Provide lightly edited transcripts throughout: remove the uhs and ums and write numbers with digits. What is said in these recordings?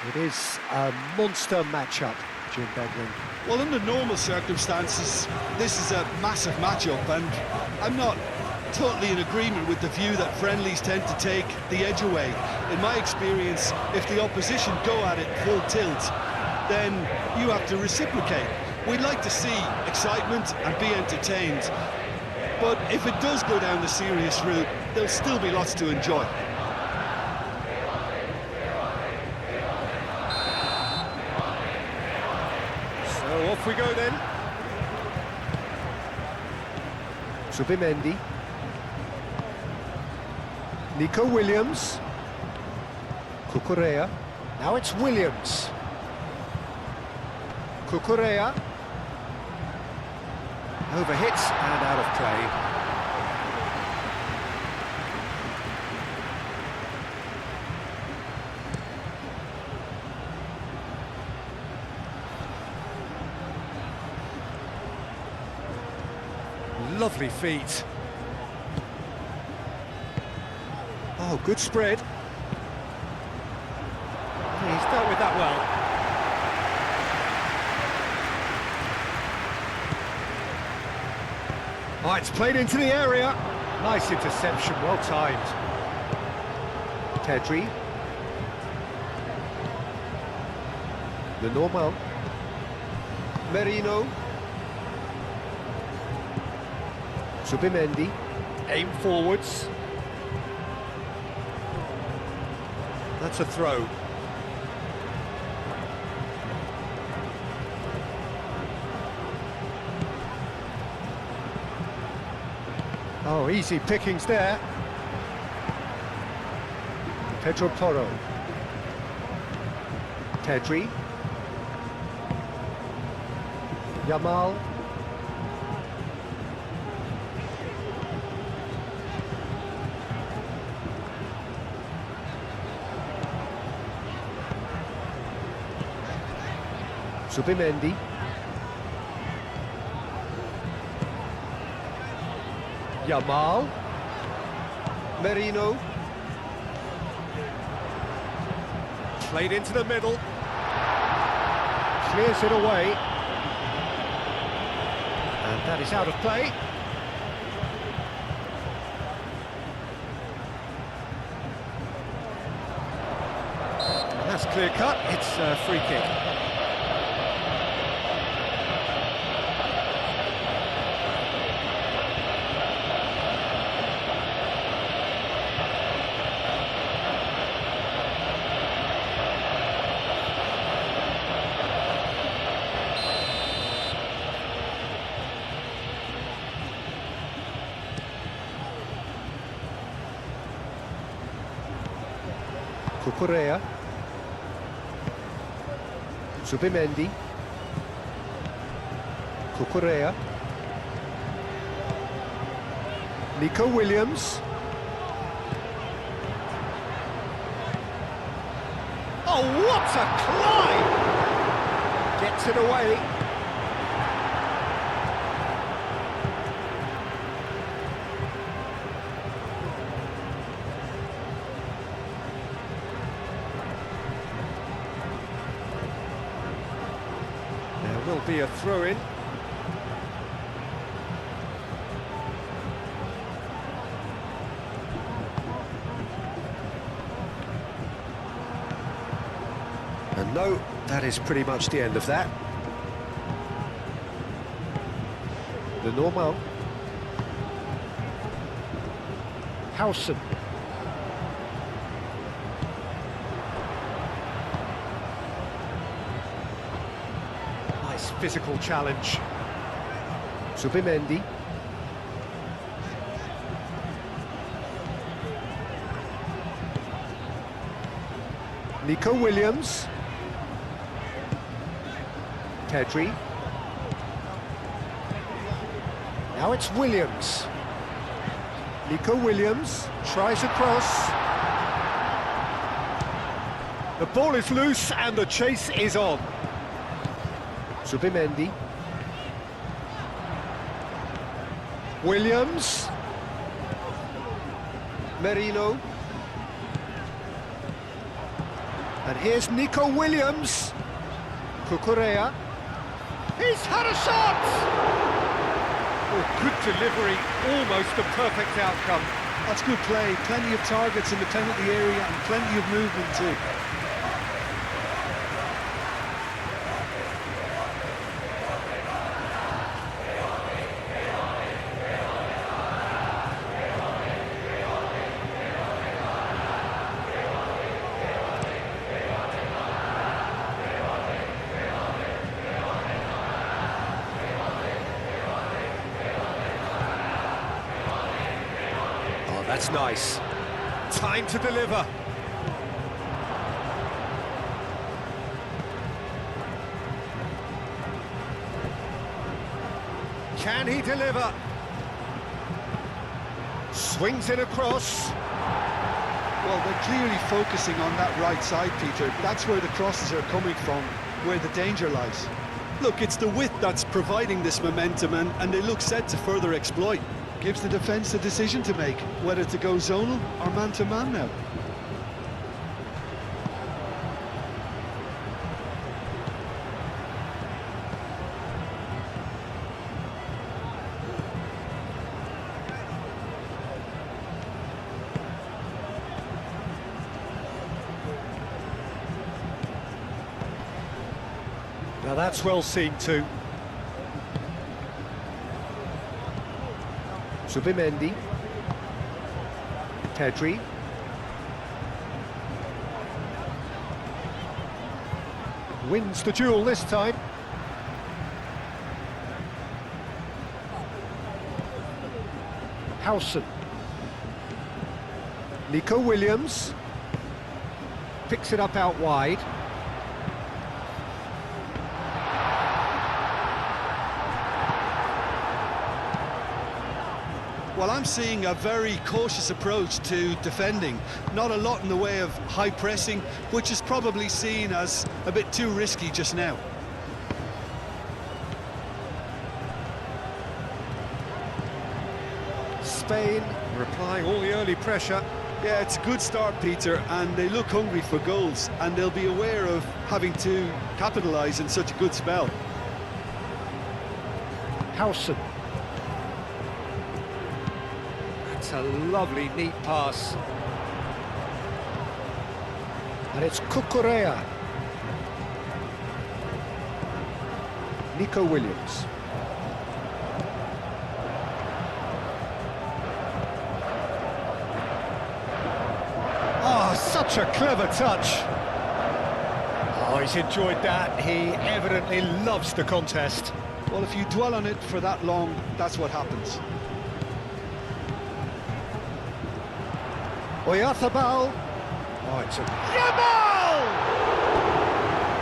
It is a monster matchup, Jim Beglin. Well, under normal circumstances, this is a massive matchup, and I'm not totally in agreement with the view that friendlies tend to take the edge away. In my experience, if the opposition go at it full tilt, then you have to reciprocate. We'd like to see excitement and be entertained, but if it does go down the serious route, there'll still be lots to enjoy. So off we go then. Subimendi. Nico Williams. Cucurella. Now it's Williams. Cucurella. Overhits and out of play. Lovely feet. Oh, good spread. He's dealt with that well. Oh, it's played into the area. Nice interception, well timed. Pedri. The normal. Merino. Subimendi. Aim forwards. That's a throw. Oh, easy pickings there. Pedro Porro. Pedri. Yamal. Subimendi. Yamal. Merino. Played into the middle. Clears it away. And that is out of play. And that's clear cut. It's a free kick. Cucurella. Subimendi. Cucurella. Nico Williams. Oh, what a climb! Gets it away. Will be a throw-in. And no, that is pretty much the end of that. The normal. Howson. Physical challenge. Subimendi. Nico Williams. Pedri. Now it's Williams. Nico Williams tries a cross. The ball is loose and the chase is on. Subimendi. Williams. And here's Nico Williams. Cucurella. He's had a shot! Oh, good delivery, almost a perfect outcome. That's good play, plenty of targets in the penalty area and plenty of movement too. That's nice. Time to deliver. Can he deliver? Swings it across. Well, they're clearly focusing on that right side, Peter. That's where the crosses are coming from, where the danger lies. Look, it's the width that's providing this momentum, and they look set to further exploit. Gives the defence a decision to make, whether to go zonal or man-to-man now. Now that's well seen too. Zubimendi. Pedri. Wins the duel this time. Howson. Nico Williams. Picks it up out wide. Well, I'm seeing a very cautious approach to defending. Not a lot in the way of high pressing, which is probably seen as a bit too risky just now. Spain replying all the early pressure. Yeah, it's a good start, Peter, and they look hungry for goals, and they'll be aware of having to capitalise in such a good spell. Howson. That's a lovely, neat pass. And it's Cucurella. Nico Williams. Oh, such a clever touch. Oh, he's enjoyed that. He evidently loves the contest. Well, if you dwell on it for that long, that's what happens. Oyarzabal. Oh, it's a... Yamal!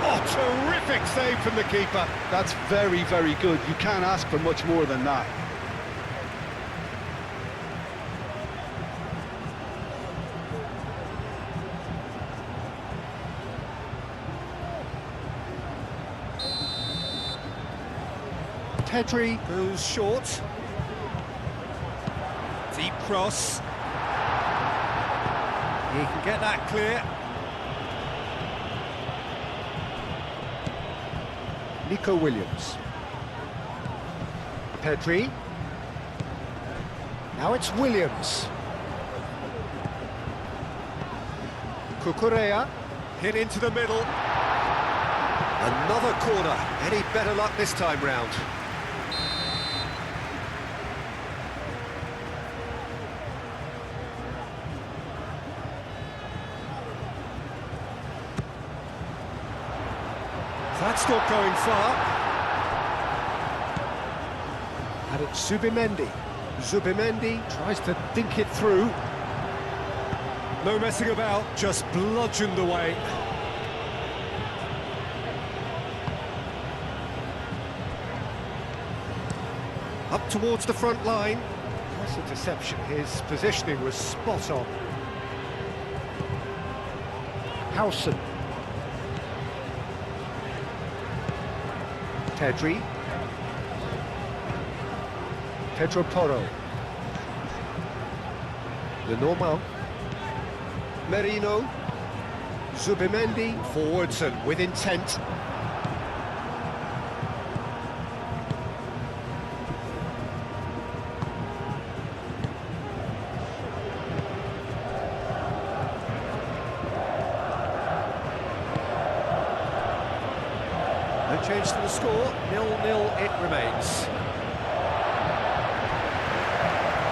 Oh, terrific save from the keeper. That's very, very good. You can't ask for much more than that. Pedri goes short. Deep cross. He can get that clear. Nico Williams. Pedri. Now it's Williams. Cucurella. Hit into the middle. Another corner. Any better luck this time round? That's not going far. And it's Zubimendi. Zubimendi tries to dink it through. No messing about, just bludgeoned away. Up towards the front line. Nice interception. His positioning was spot on. Howson. Pedri. Pedro Porro. Lenormand. Merino. Zubimendi forwards and with intent. No change to the score, 0-0 it remains.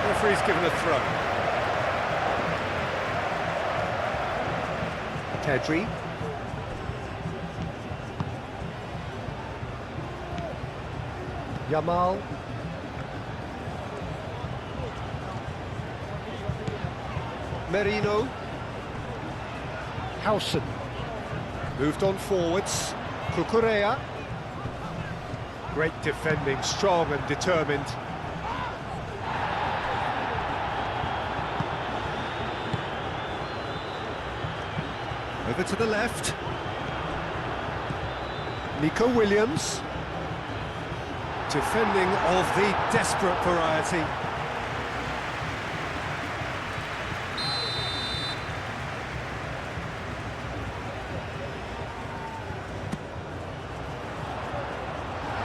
Referee's given a throw. Pedri. Yamal. Merino. Howson. Moved on forwards. Cucurella. Great defending, strong and determined. Over to the left. Nico Williams. Defending of the desperate variety.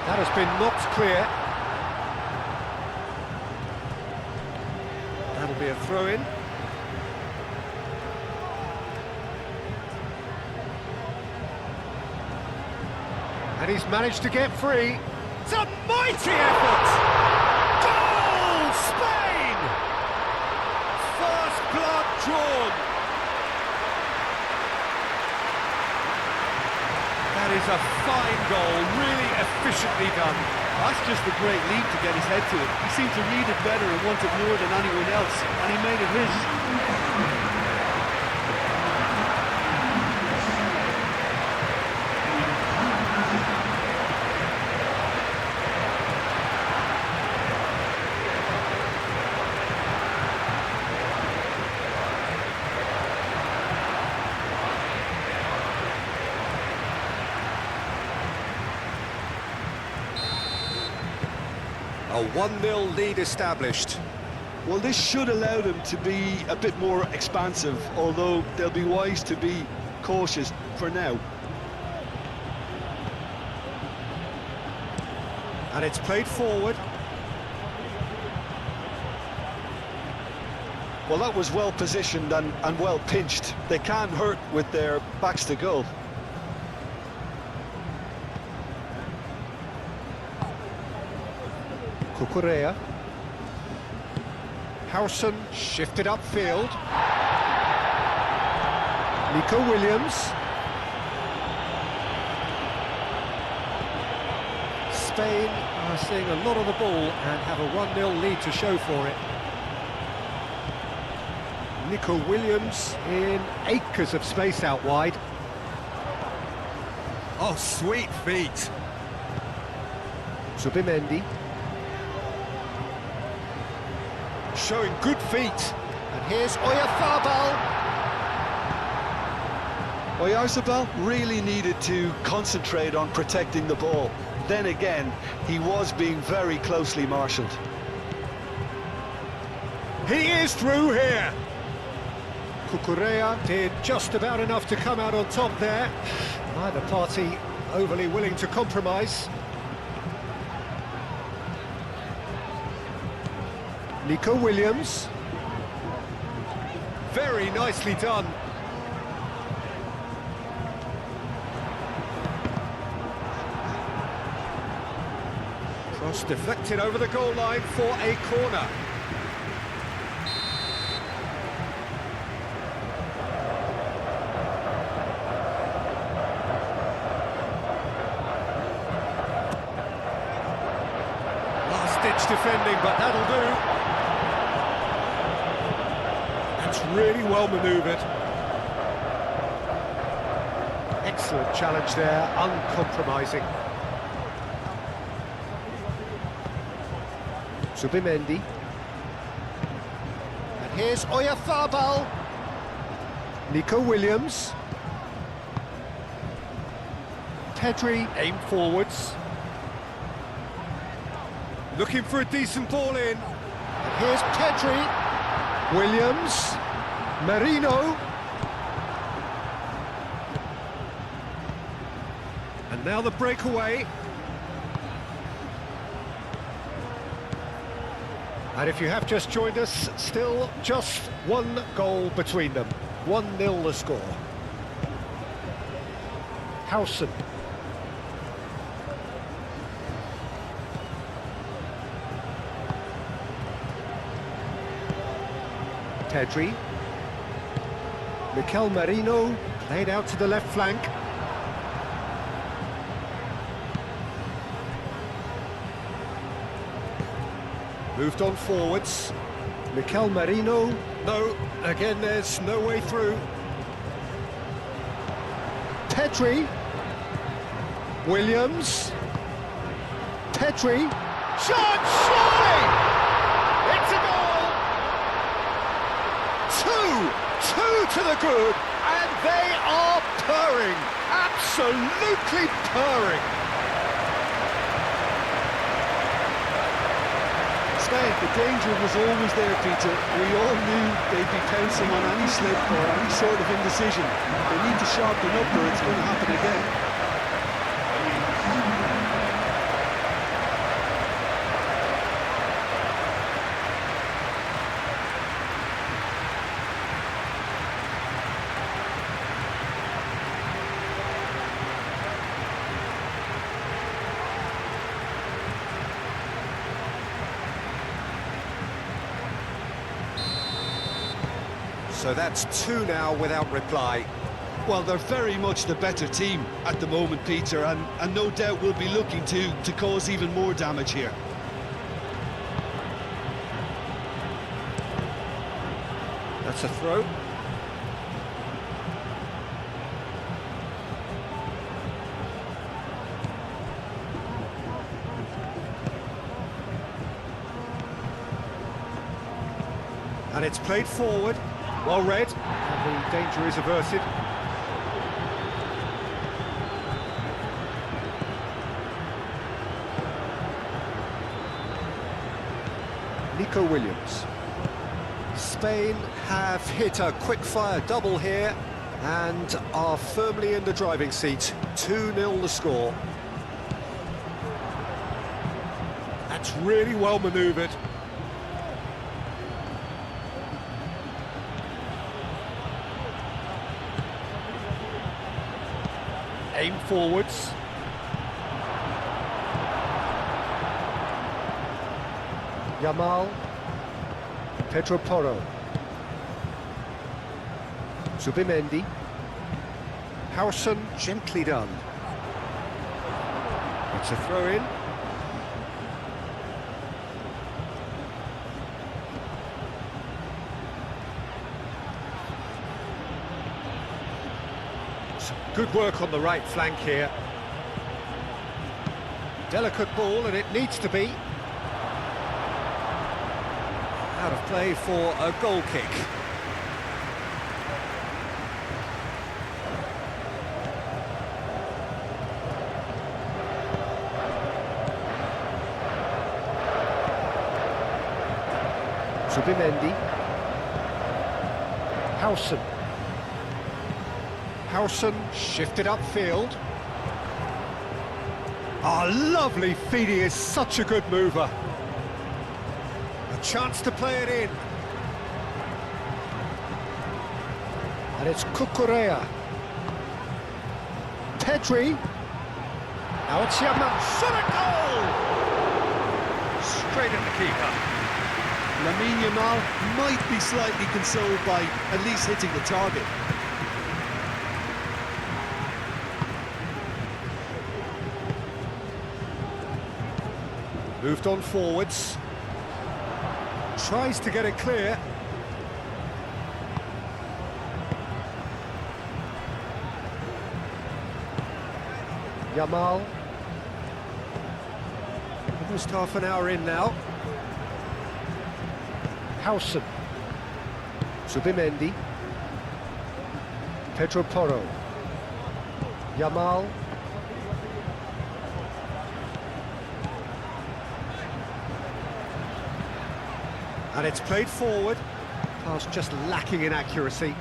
That has been knocked clear. That'll be a throw-in. And he's managed to get free. It's a mighty effort! Goal, Spain! First blood drawn. That is a fine goal, really efficiently done. That's just a great lead to get his head to it. He seemed to read it better and want it more than anyone else, and he made it his. A 1-0 lead established. Well, this should allow them to be a bit more expansive, although they'll be wise to be cautious for now. And it's played forward. Well, that was well positioned and well pinched. They can't hurt with their backs to goal. Cucurella. Howson shifted upfield. Nico Williams. Spain are seeing a lot of the ball and have a 1-0 lead to show for it. Nico Williams in acres of space out wide. Oh, sweet feet. Zubimendi. Showing good feet. And here's Oyarzabal. Oyarzabal really needed to concentrate on protecting the ball. Then again, he was being very closely marshalled. He is through here. Cucurella did just about enough to come out on top there. Neither party overly willing to compromise. Nico Williams. Very nicely done. Cross deflected over the goal line for a corner. Last-ditch defending, but that'll do. That's really well manoeuvred. Excellent challenge there, uncompromising. Zubimendi. And here's Oyarzabal. Nico Williams. Pedri aimed forwards. Looking for a decent ball in. And here's Pedri. Williams. Merino. Now the breakaway. And if you have just joined us, still just one goal between them. 1-0 the score. Howson. Pedri. Mikel Merino played out to the left flank. Moved on forwards. Mikel Merino. No, again there's no way through. Pedri. Williams. Pedri. Shot! Surely! It's a goal! Two to the good, and they are purring. Absolutely purring. The danger was always there, Peter. We all knew they'd be pouncing on any slip or any sort of indecision. They need to sharpen up or it's going to happen again. So that's 2 now without reply. Well, they're very much the better team at the moment, Peter, and no doubt will be looking to cause even more damage here. That's a throw. And it's played forward. Well read, and the danger is averted. Nico Williams. Spain have hit a quick-fire double here and are firmly in the driving seat. 2-0 the score. That's really well manoeuvred. Aim forwards. Yamal. Pedro Porro. Zubimendi. Howson, gently done. It's a throw-in. Good work on the right flank here. Delicate ball, and it needs to be. Out of play for a goal kick. Zubimendi. Howson. Howson shifted upfield. Ah, lovely feed, he is such a good mover. A chance to play it in. And it's Cucurella. Pedri. Now it's Yamal. Shot a goal! Straight at the keeper. Lamine Yamal might be slightly consoled by at least hitting the target. Moved on forwards. Tries to get it clear. Yamal. Almost half an hour in now. Howson. Zubimendi. Pedro Porro. Yamal. And it's played forward. Pass just lacking in accuracy.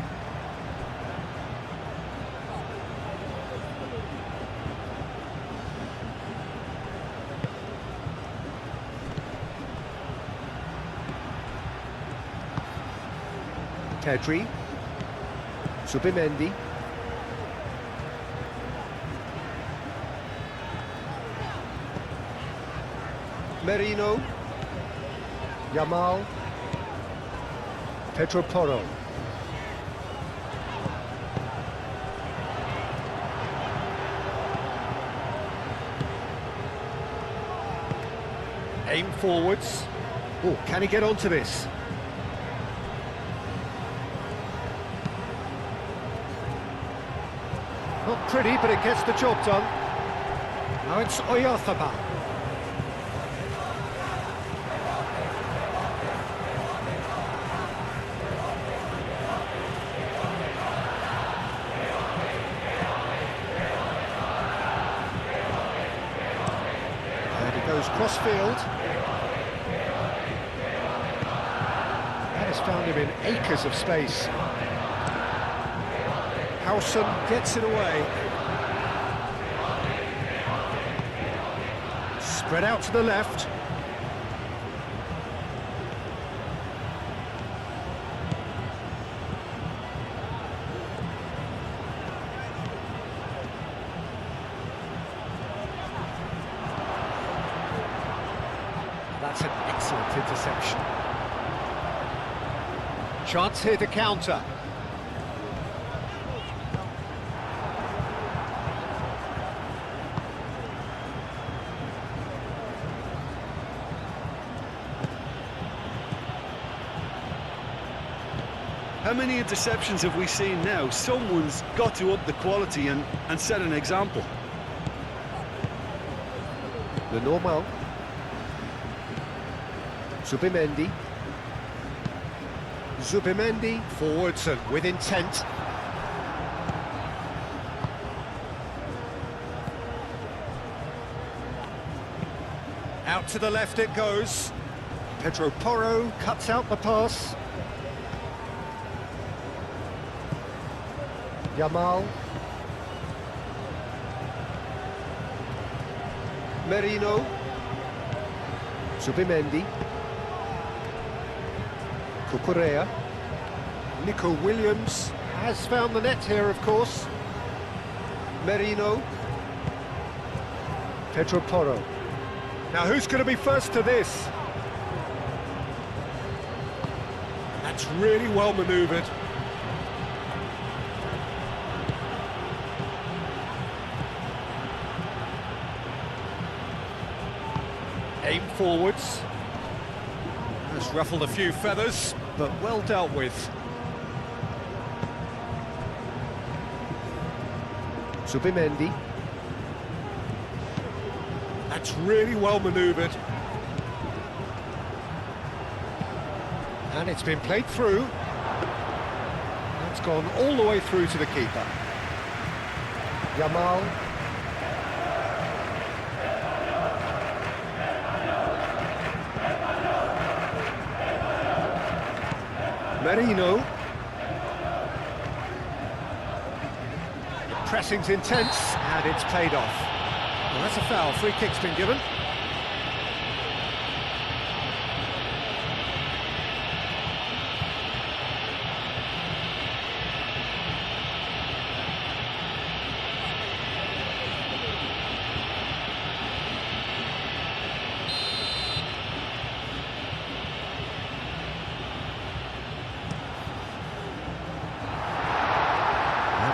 Pedri. Zubimendi. Merino. Yamal. Pedro Porro. Aim forwards. Oh, can he get onto this? Not pretty, but it gets the job done. Now it's Oyarzabal. Goes cross-field. That has found him in acres of space. Howson gets it away. Spread out to the left. That's an excellent interception. Chance here to counter. How many interceptions have we seen now? Someone's got to up the quality and set an example. The normal. Zubimendi. Zubimendi forwards and with intent. Out to the left it goes. Pedro Porro cuts out the pass. Yamal. Merino. Zubimendi. Cucurella. Nico Williams has found the net here, of course. Merino. Pedro Porro. Now who's going to be first to this? That's really well manoeuvred. Aim forwards. Has ruffled a few feathers, but well dealt with. Zubimendi. That's really well manoeuvred. And it's been played through. That's gone all the way through to the keeper. Yamal. Merino. The pressing's intense, and it's paid off. Well, that's a foul. Free kick's been given.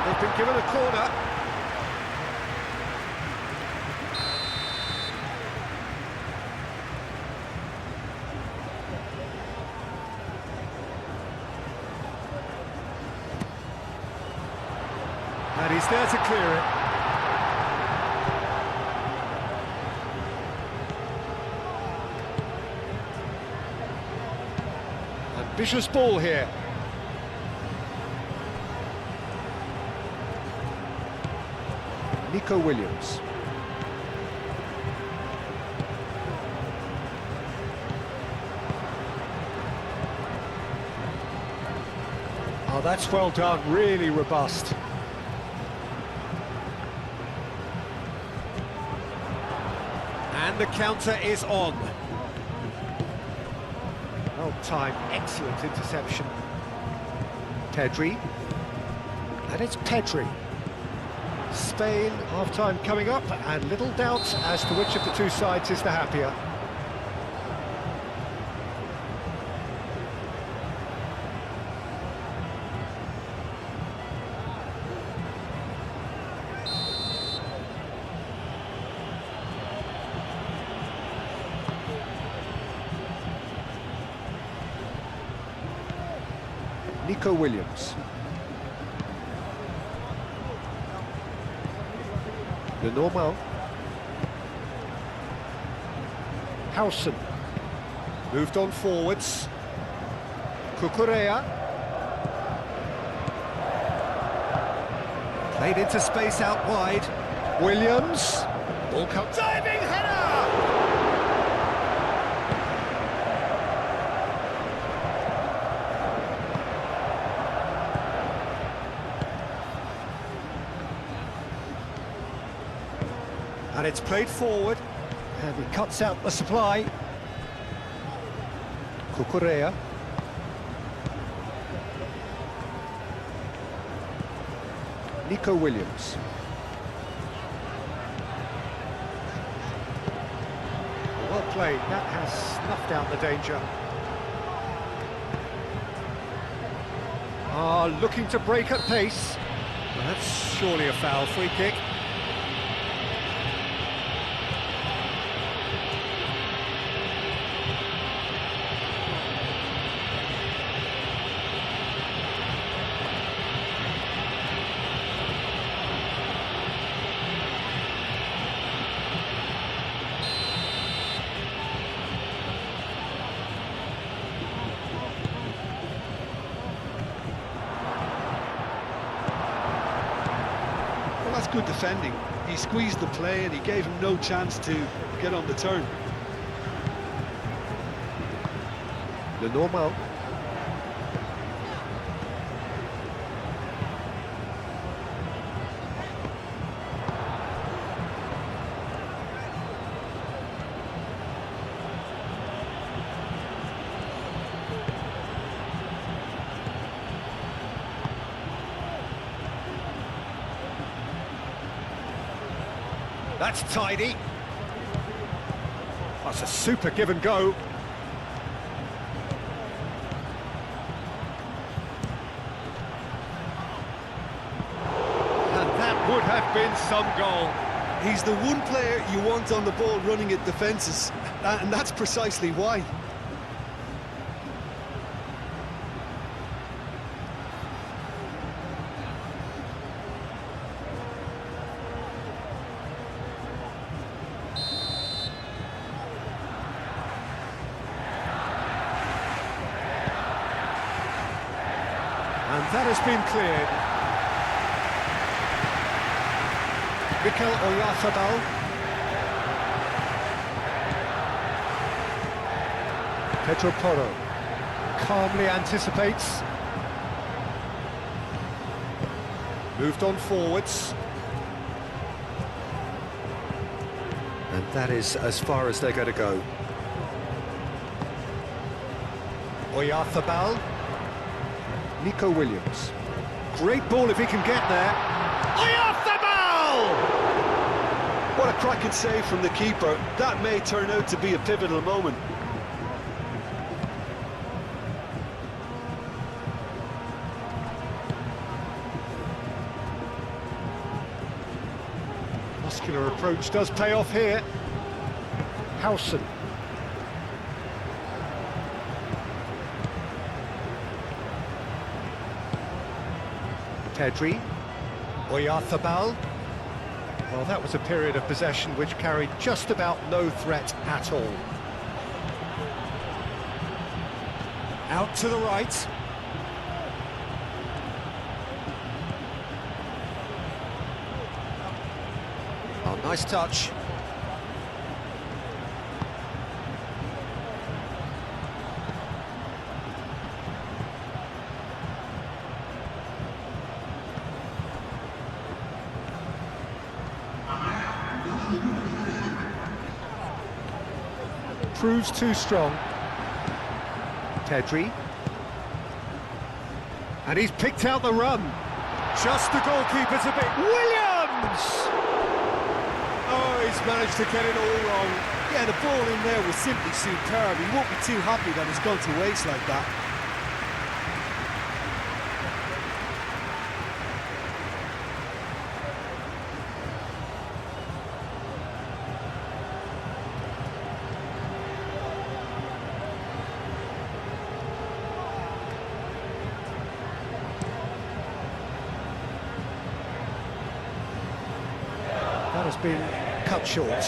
They've been given a corner. And he's there to clear it. Ambitious ball here. Nico Williams. Oh, that's well done, really robust. And the counter is on. Well timed, excellent interception. Pedri. And it's Pedri. Spain, half-time coming up, and little doubt as to which of the two sides is the happier. Nico Williams. The normal. Howson. Moved on forwards. Cucurella. Played into space out wide. Williams. Ball comes. Diving header! And it's played forward, and he cuts out the supply. Cucurella. Nico Williams. Well played, that has snuffed out the danger. Looking to break at pace. Well, that's surely a foul, free kick. That's good defending. He squeezed the play and he gave him no chance to get on the turn. The normal. That's tidy. That's a super give and go. And that would have been some goal. He's the one player you want on the ball running at defences, and that's precisely why. And that has been cleared. Mikel Oyarzabal. Pedro Porro calmly anticipates. Moved on forwards. And that is as far as they're going to go. Oyarzabal. Nico Williams. Great ball if he can get there. Oyarzabal! What a cracking save from the keeper. That may turn out to be a pivotal moment. Muscular approach does pay off here. Howson. Pedri. Oyarzabal. Well, that was a period of possession which carried just about no threat at all. Out to the right. Oh, nice touch. Proves too strong. Pedri. And he's picked out the run. Just the goalkeeper's a bit... Williams! Oh, he's managed to get it all wrong. Yeah, the ball in there was simply superb. He won't be too happy that it's gone to waste like that. That has been cut short.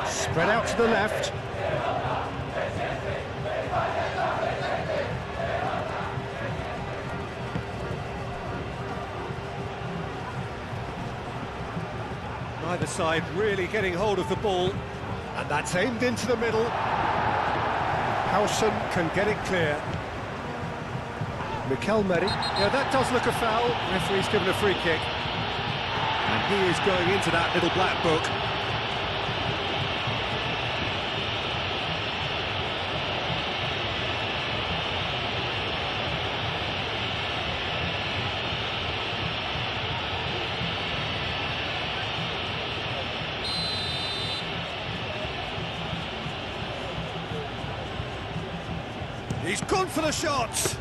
Spread out to the left. Neither side really getting hold of the ball. And that's aimed into the middle. Howson can get it clear. Mikel Merri. Yeah, that does look a foul. Referee's given a free kick. And he is going into that little black book. He's gone for the shot.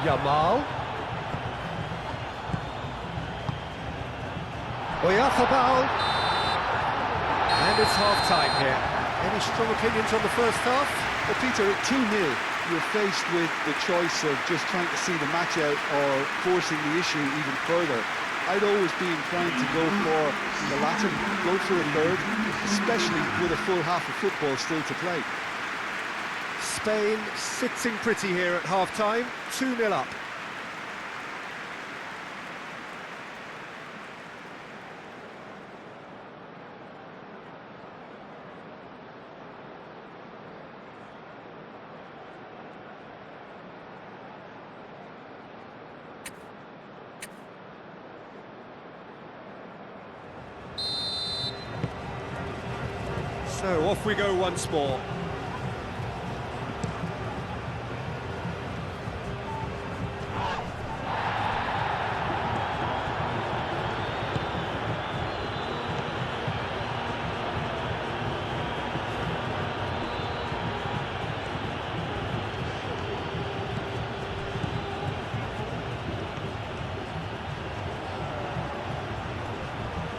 Yamal. Oyarzabal. And it's half-time here. Any strong opinions on the first half? Well, Peter, at 2-0, you're faced with the choice of just trying to see the match out or forcing the issue even further. I'd always be inclined to go for the latter, go for a third, especially with a full half of football still to play. Spain sitting pretty here at half-time, 2-0 up. So off we go once more.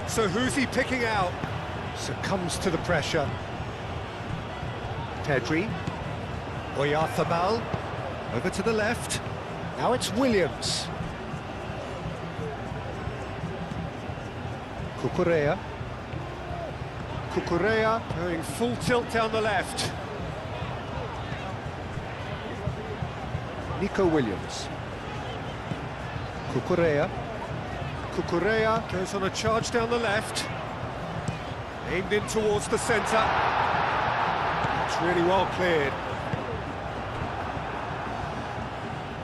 So who's he picking out? Succumbs to the pressure. Pedri. Oyarzabal. Over to the left. Now it's Williams. Cucurella. Cucurella going full tilt down the left. Nico Williams. Cucurella. Cucurella goes on a charge down the left. Aimed in towards the centre. That's really well cleared.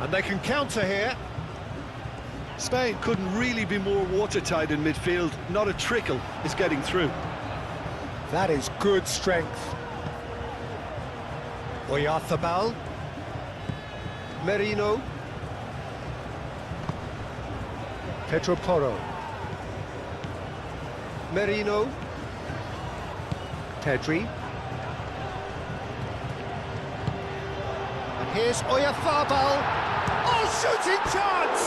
And they can counter here. Spain couldn't really be more watertight in midfield. Not a trickle is getting through. That is good strength. Oyarzabal. Merino. Pedro Porro. Merino. Pedri. And here's Oyarzabal. Oh, shooting chance!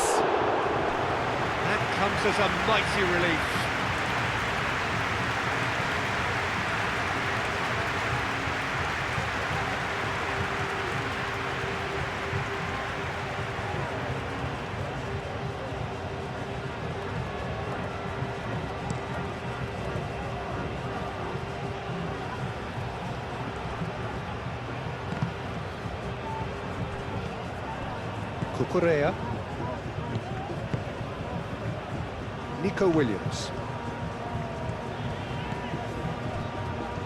That comes as a mighty relief. Cucurella. Nico Williams.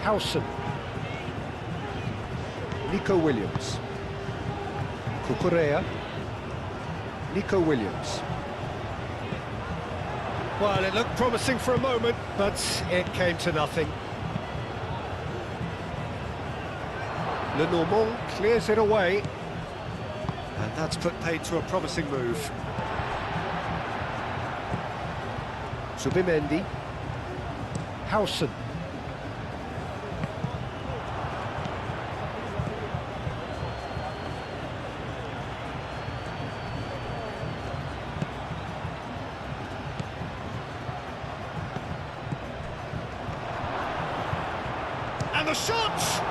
Howson. Nico Williams. Cucurella. Nico Williams. Well, it looked promising for a moment, but it came to nothing. Lenormand clears it away. And that's put paid to a promising move. Zubimendi. Howson. And the shot!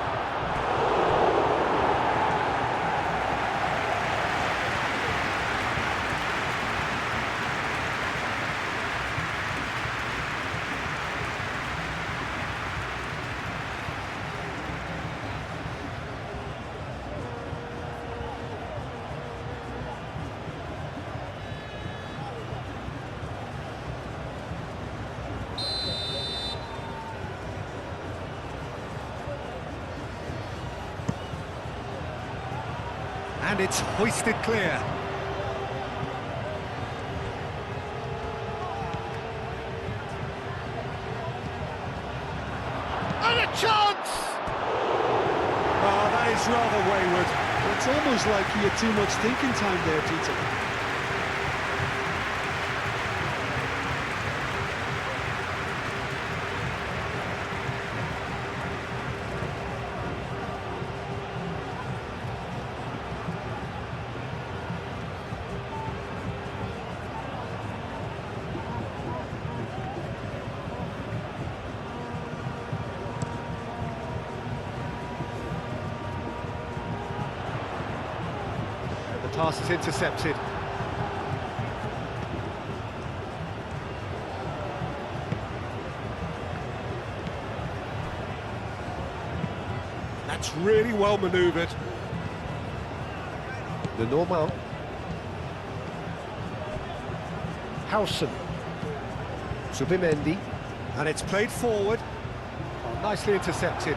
And it's hoisted clear. And a chance! Oh, that is rather wayward. It's almost like he had too much thinking time there, Peter. The pass is intercepted. That's really well manoeuvred. Lenormand. Howson. Zubimendi. And it's played forward. Oh, nicely intercepted.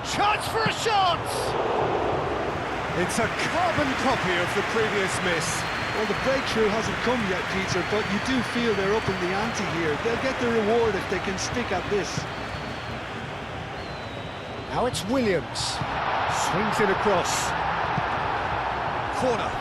Chance for a shot! It's a carbon copy of the previous miss. Well, the breakthrough hasn't come yet, Peter, but you do feel they're up in the ante here. They'll get the reward if they can stick at this. Now it's Williams. Swings it across. Corner.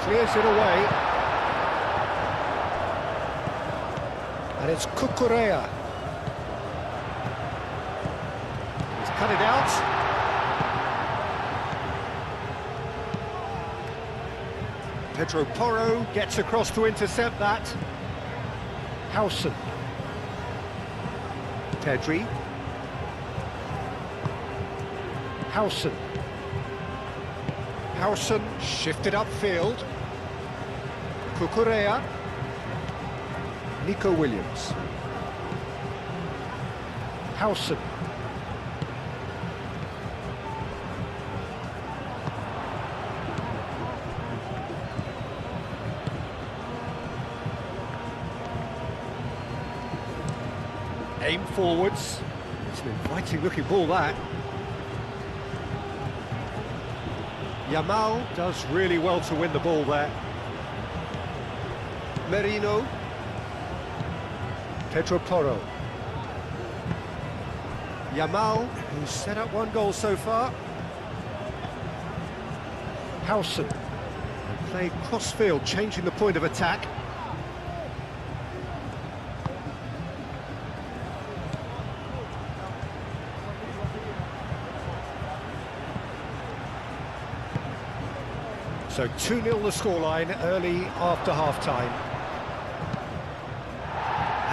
Clears it away. And it's Cucurella. He's cut it out. Pedro Porro gets across to intercept that. Howson. Pedri. Howson. Howson shifted upfield. Cucurella. Nico Williams. Howson. Aim forwards. It's an inviting looking ball, that. Yamal does really well to win the ball there. Merino. Pedro Porro. Yamal, who's set up one goal so far. Howson. Played cross-field, changing the point of attack. So 2-0 the scoreline early after half-time.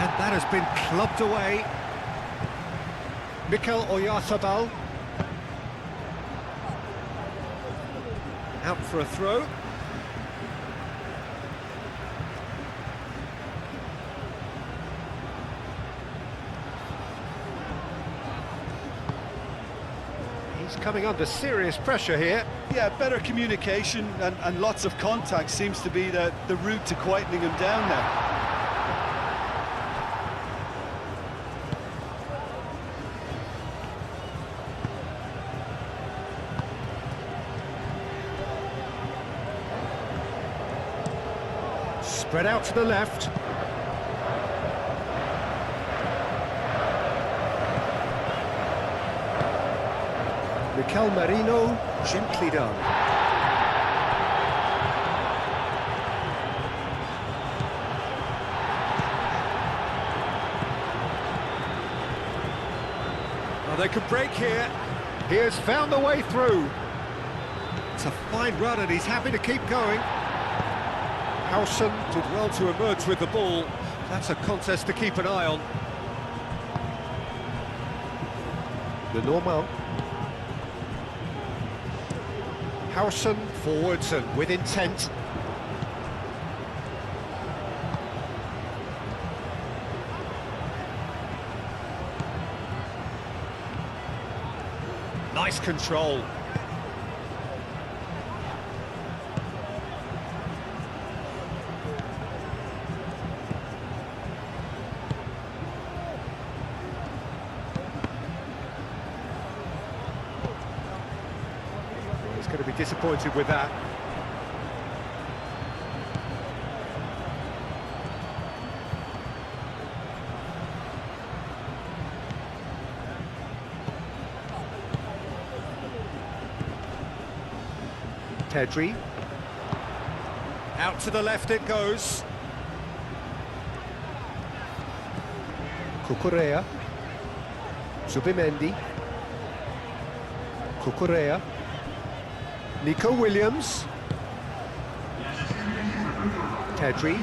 And that has been clubbed away. Mikel Oyarzabal. Out for a throw. He's coming under serious pressure here. Yeah, better communication and lots of contact seems to be the route to quietening him down there. Spread out to the left. Mikel Merino, gently done. Oh, they could break here. He has found the way through. It's a fine run and he's happy to keep going. Howson did well to emerge with the ball. That's a contest to keep an eye on. The normal. Howson forwards and with intent. Nice control. He's going to be disappointed with that. Pedri. Out to the left it goes. Cucurella. Zubimendi. Cucurella. Nico Williams. Pedri.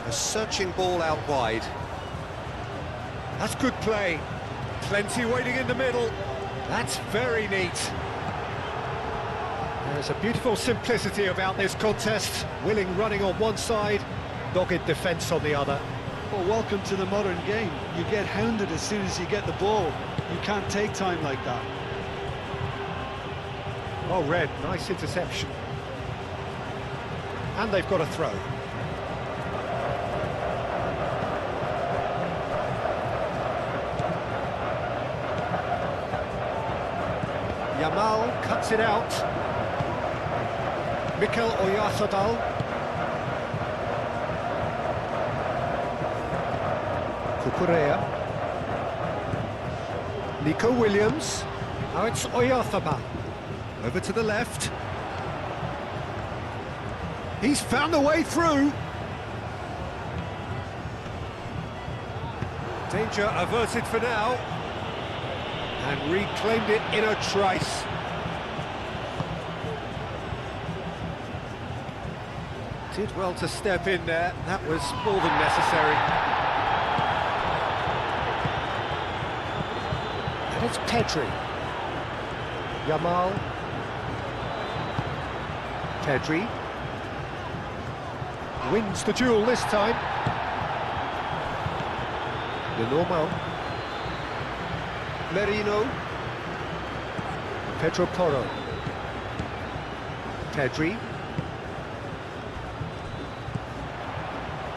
A searching ball out wide. That's good play. Plenty waiting in the middle. That's very neat. There's a beautiful simplicity about this contest. Willing running on one side, dogged defence on the other. Well, welcome to the modern game. You get hounded as soon as you get the ball. You can't take time like that. Oh, Red, nice interception. And they've got a throw. Yamal cuts it out. Mikel Oyarzabal. Cucurella. Nico Williams. Now it's Oyarzabal. Over to the left. He's found a way through. Danger averted for now. And reclaimed it in a trice. Did well to step in there. That was more than necessary. And it's Pedri. Yamal. Pedri. Wins the duel this time. The normal. Merino. Pedro Porro. Pedri.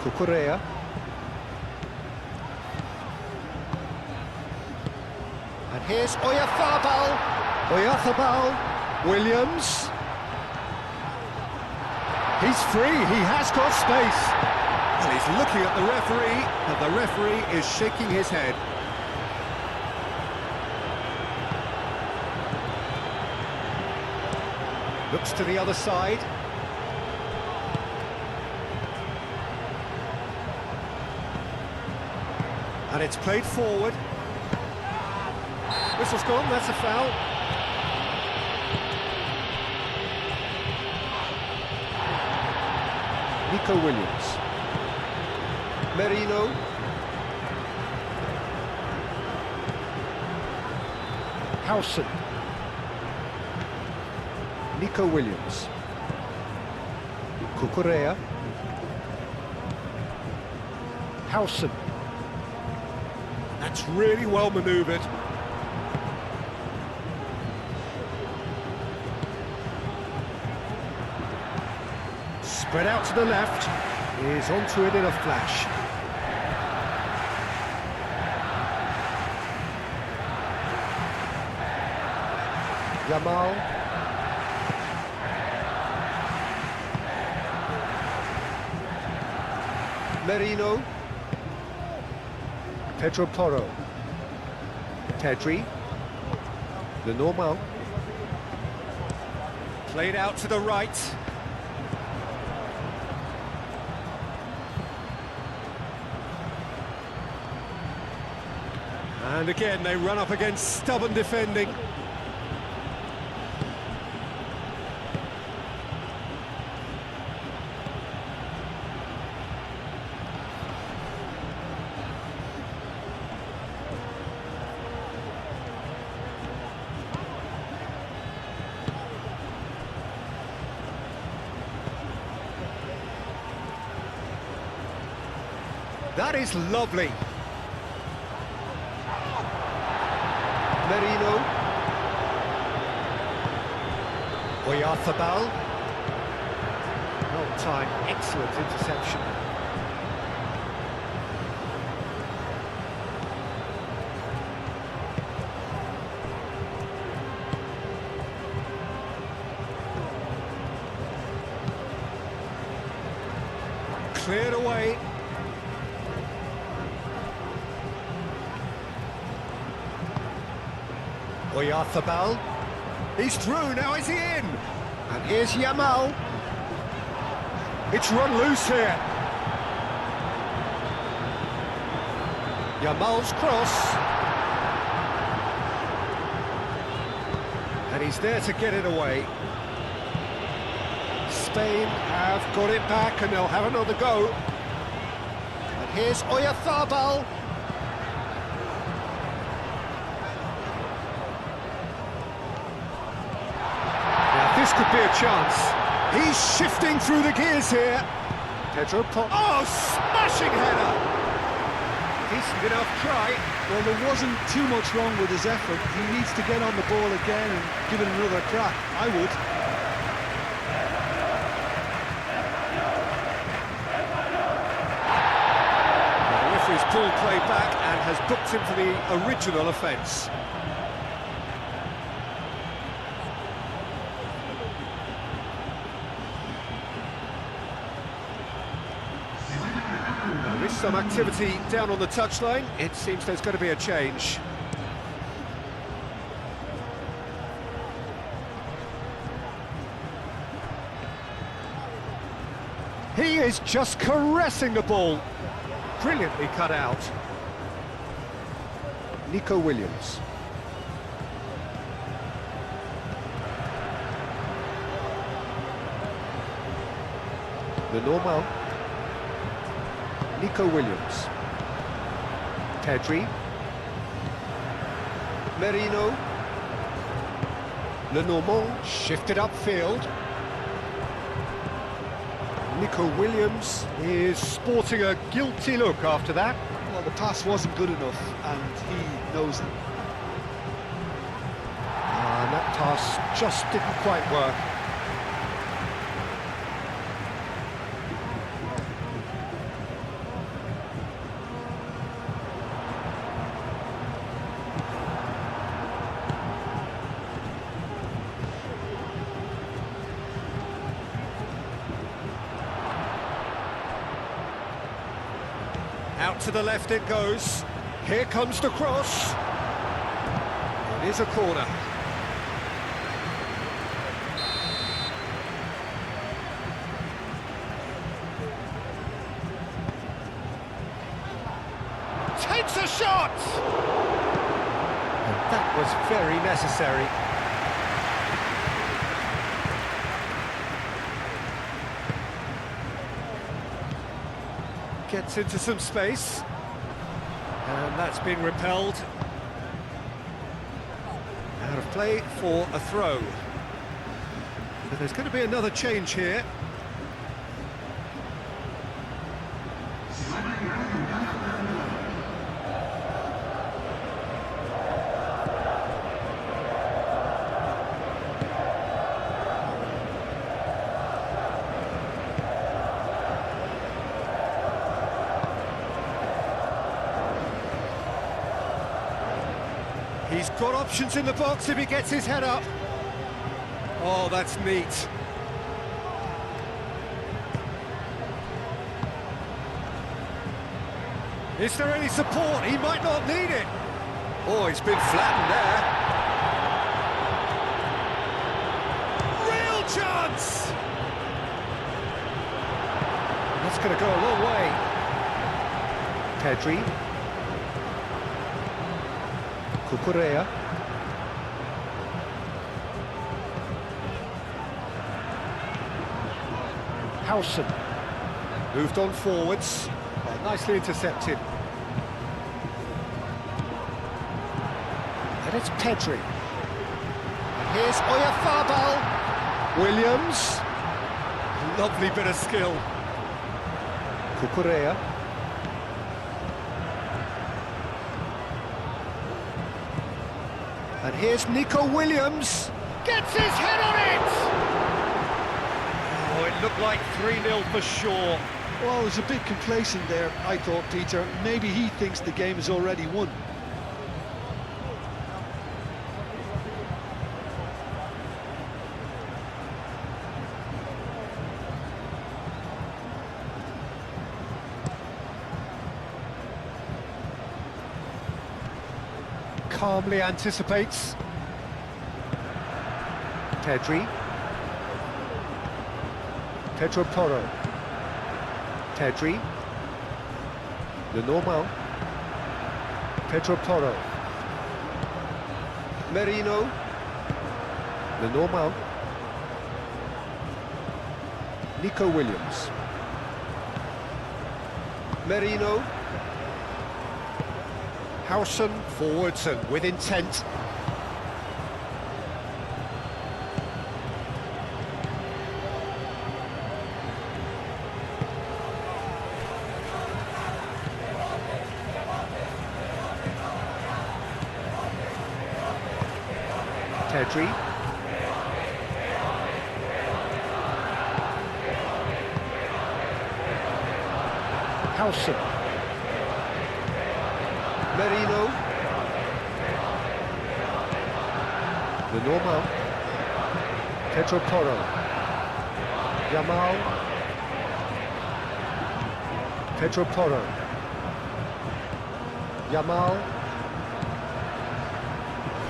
Cucurella. And here's Oyarzabal. Oyarzabal. Williams. He's free, he has got space. And he's looking at the referee, and the referee is shaking his head. Looks to the other side. And it's played forward. Whistle's gone, that's a foul. Nico Williams. Merino. Howson. Nico Williams. Cucurella. Howson. That's really well manoeuvred. Spread out to the left. He's onto it in a flash. Yamal. Merino. Pedro Porro. Pedri. Lenormand. Played out to the right. And again, they run up against stubborn defending. That is lovely. Merino. Oyarzabal. Well timed, excellent interception. Cleared away. Oyarzabal. He's through, now is he in? And here's Yamal. It's run loose here. Yamal's cross. And he's there to get it away. Spain have got it back and they'll have another go. And here's Oyarzabal. This could be a chance. He's shifting through the gears here. Pedro Porro. Oh, smashing header! Decent enough try. Well, there wasn't too much wrong with his effort. He needs to get on the ball again and give it another crack. I would. The referee's pulled play back and has booked him for the original offence. There is some activity down on the touchline. It seems there's going to be a change. He is just caressing the ball. Brilliantly cut out. Nico Williams. Lenormand. Nico Williams. Pedri. Merino. Lenormand shifted upfield. Nico Williams is sporting a guilty look after that. Well, the pass wasn't good enough, and he knows it. And that pass just didn't quite work. Out to the left it goes. Here comes the cross. It is a corner. Takes a shot! And that was very necessary. Gets into some space, and that's been repelled. Out of play for a throw. So there's going to be another change here. He's got options in the box if he gets his head up. Oh, that's neat. Is there any support? He might not need it. Oh, he's been flattened there. Real chance! That's going to go a long way. Pedri. Cucurella. Howson. Moved on forwards. Oh, nicely intercepted. And it's Pedri. And here's Oyarzabal. Williams. Lovely bit of skill. Cucurella. And here's Nico Williams. Gets his head on it! Oh, it looked like 3-0 for sure. Well, I was a bit complacent there, I thought, Peter. Maybe he thinks the game is already won. Calmly anticipates. Pedri. Pedro Porro. Pedri. Lenormand. Pedro Porro. Merino. Lenormand. Nico Williams. Merino. Howson forwards and with intent. Pedri. Howson. Merino. Lenormand. Pedro Porro. Yamal. Pedro Porro. Yamal.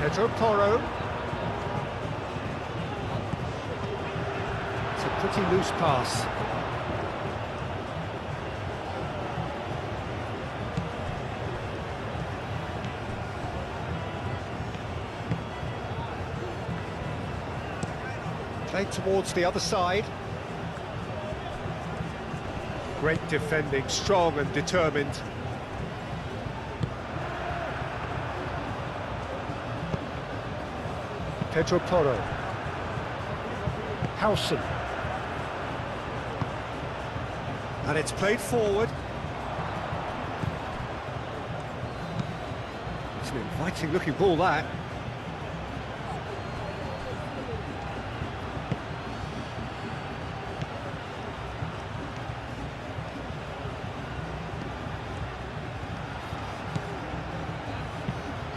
Pedro Porro. It's a pretty loose pass. Played towards the other side. Great defending, strong and determined. Pedro Porro. Howson. And it's played forward. It's an inviting looking ball, that.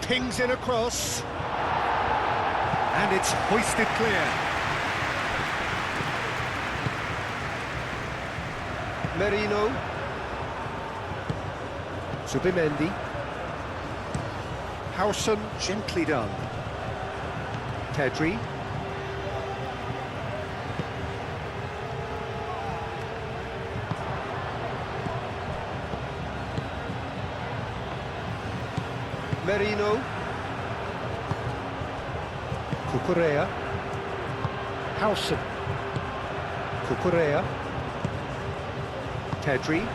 Pings in across, and it's hoisted clear. Merino. Zubimendi. Howson, gently done. Pedri. Merino. Cucurella. Howson. Cucurella. Pedri.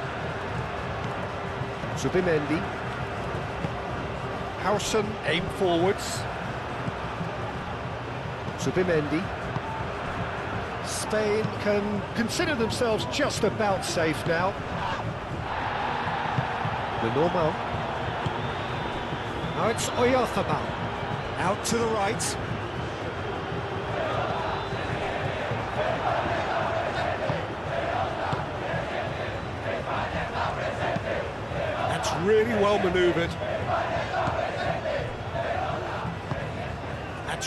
Zubimendi. Howson, aim forwards. Zubimendi. Spain can consider themselves just about safe now. Lenormand. Now it's Oyarzabal. Out to the right. That's really well manoeuvred.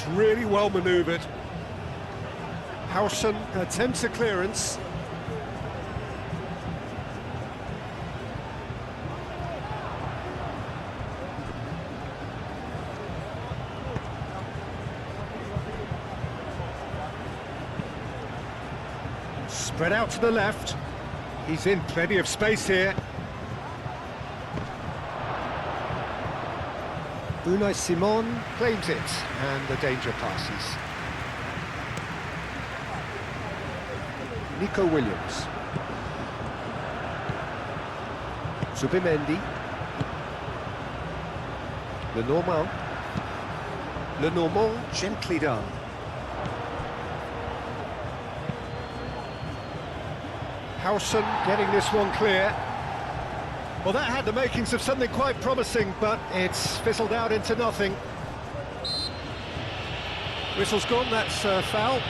It's really well manoeuvred. Howson attempts a clearance. Spread out to the left. He's in plenty of space here. Unai Simon claims it, and the danger passes. Nico Williams. Zubimendi. Lenormand, gently done. Howson getting this one clear. Well, that had the makings of something quite promising, but it's fizzled out into nothing. Whistle's gone, that's a foul.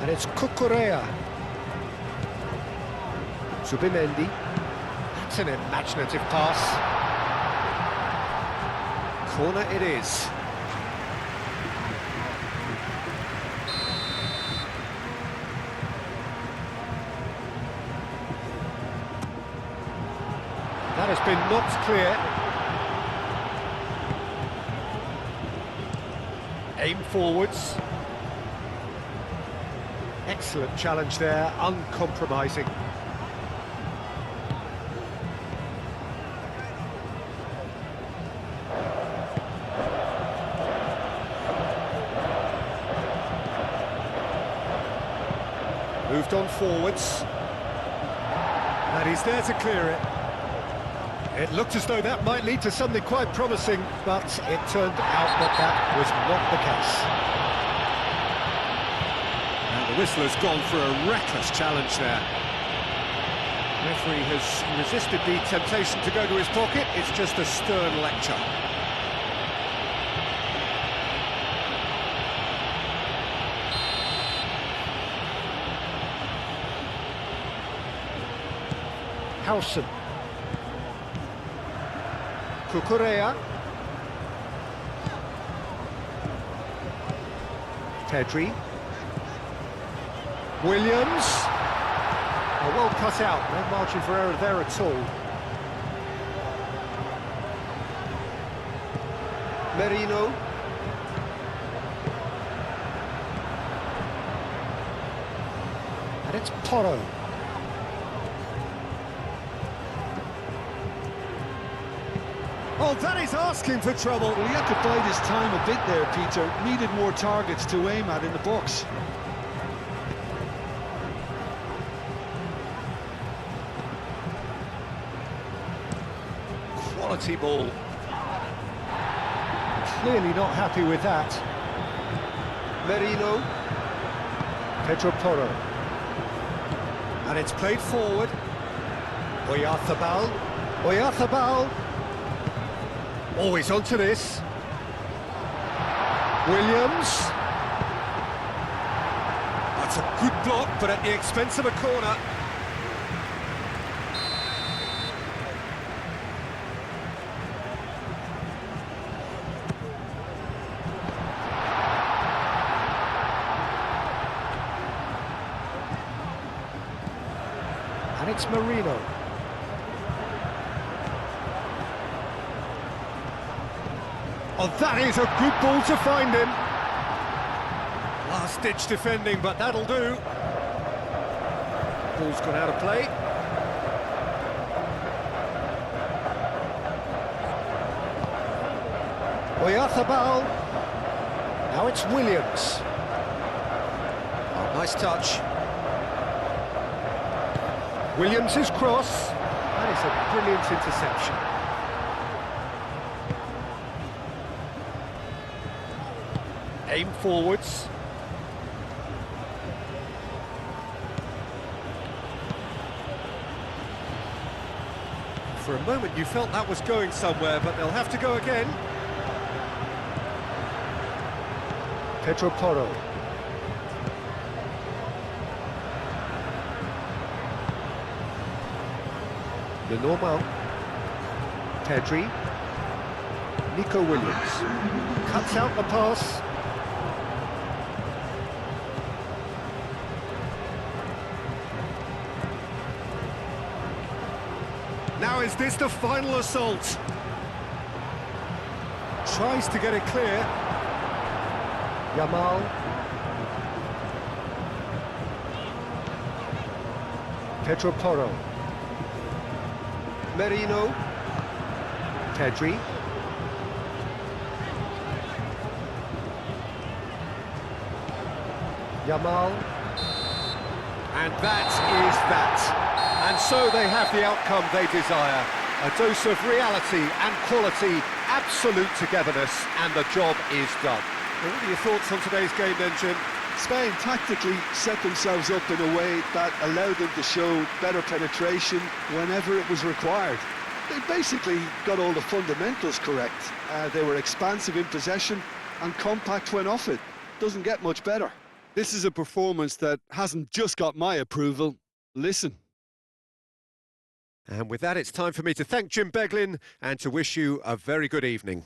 And it's Cucurella. Zubimendi. That's an imaginative pass. Corner it is. That has been knocked clear. Aim forwards. Excellent challenge there, uncompromising. Moved on forwards. And he's there to clear it. It looked as though that might lead to something quite promising, but it turned out that that was not the case. The whistle has gone for a reckless challenge there. The referee has resisted the temptation to go to his pocket. It's just a stern lecture. Howson. Cucurella. Pedri. Williams. Oh, well cut out, no margin for error there at all. Merino. And it's Porro. Oh, that is asking for trouble. Well, he had to bide his time a bit there, Peter. Needed more targets to aim at in the box. Quality ball. Clearly not happy with that. Merino. Pedro Porro. And it's played forward. Oyarzabal. Always onto this. Williams. That's a good block, but at the expense of a corner. And it's Merino. Oh, that is a good ball to find him. Last-ditch defending, but that'll do. Ball's gone out of play. Oyarzabal. Now it's Williams. Oh, nice touch. Williams' cross. That is a brilliant interception. Aim forwards. For a moment you felt that was going somewhere, but they'll have to go again. Pedro Porro. Lenormand. Pedri. Nico Williams. Cuts out the pass. Now is this the final assault? Tries to get it clear. Yamal. Pedro Porro. Merino. Pedri. Yamal. And that is that. And so they have the outcome they desire. A dose of reality and quality, absolute togetherness, and the job is done. Well, what are your thoughts on today's game then, Jim? Spain tactically set themselves up in a way that allowed them to show better penetration whenever it was required. They basically got all the fundamentals correct. They were expansive in possession and compact when off it. Doesn't get much better. This is a performance that hasn't just got my approval. Listen. And with that, it's time for me to thank Jim Beglin and to wish you a very good evening.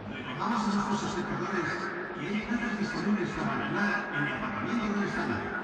Recordamos a nuestros espectadores que hay plazas disponibles para ganar en el aparcamiento del estadio.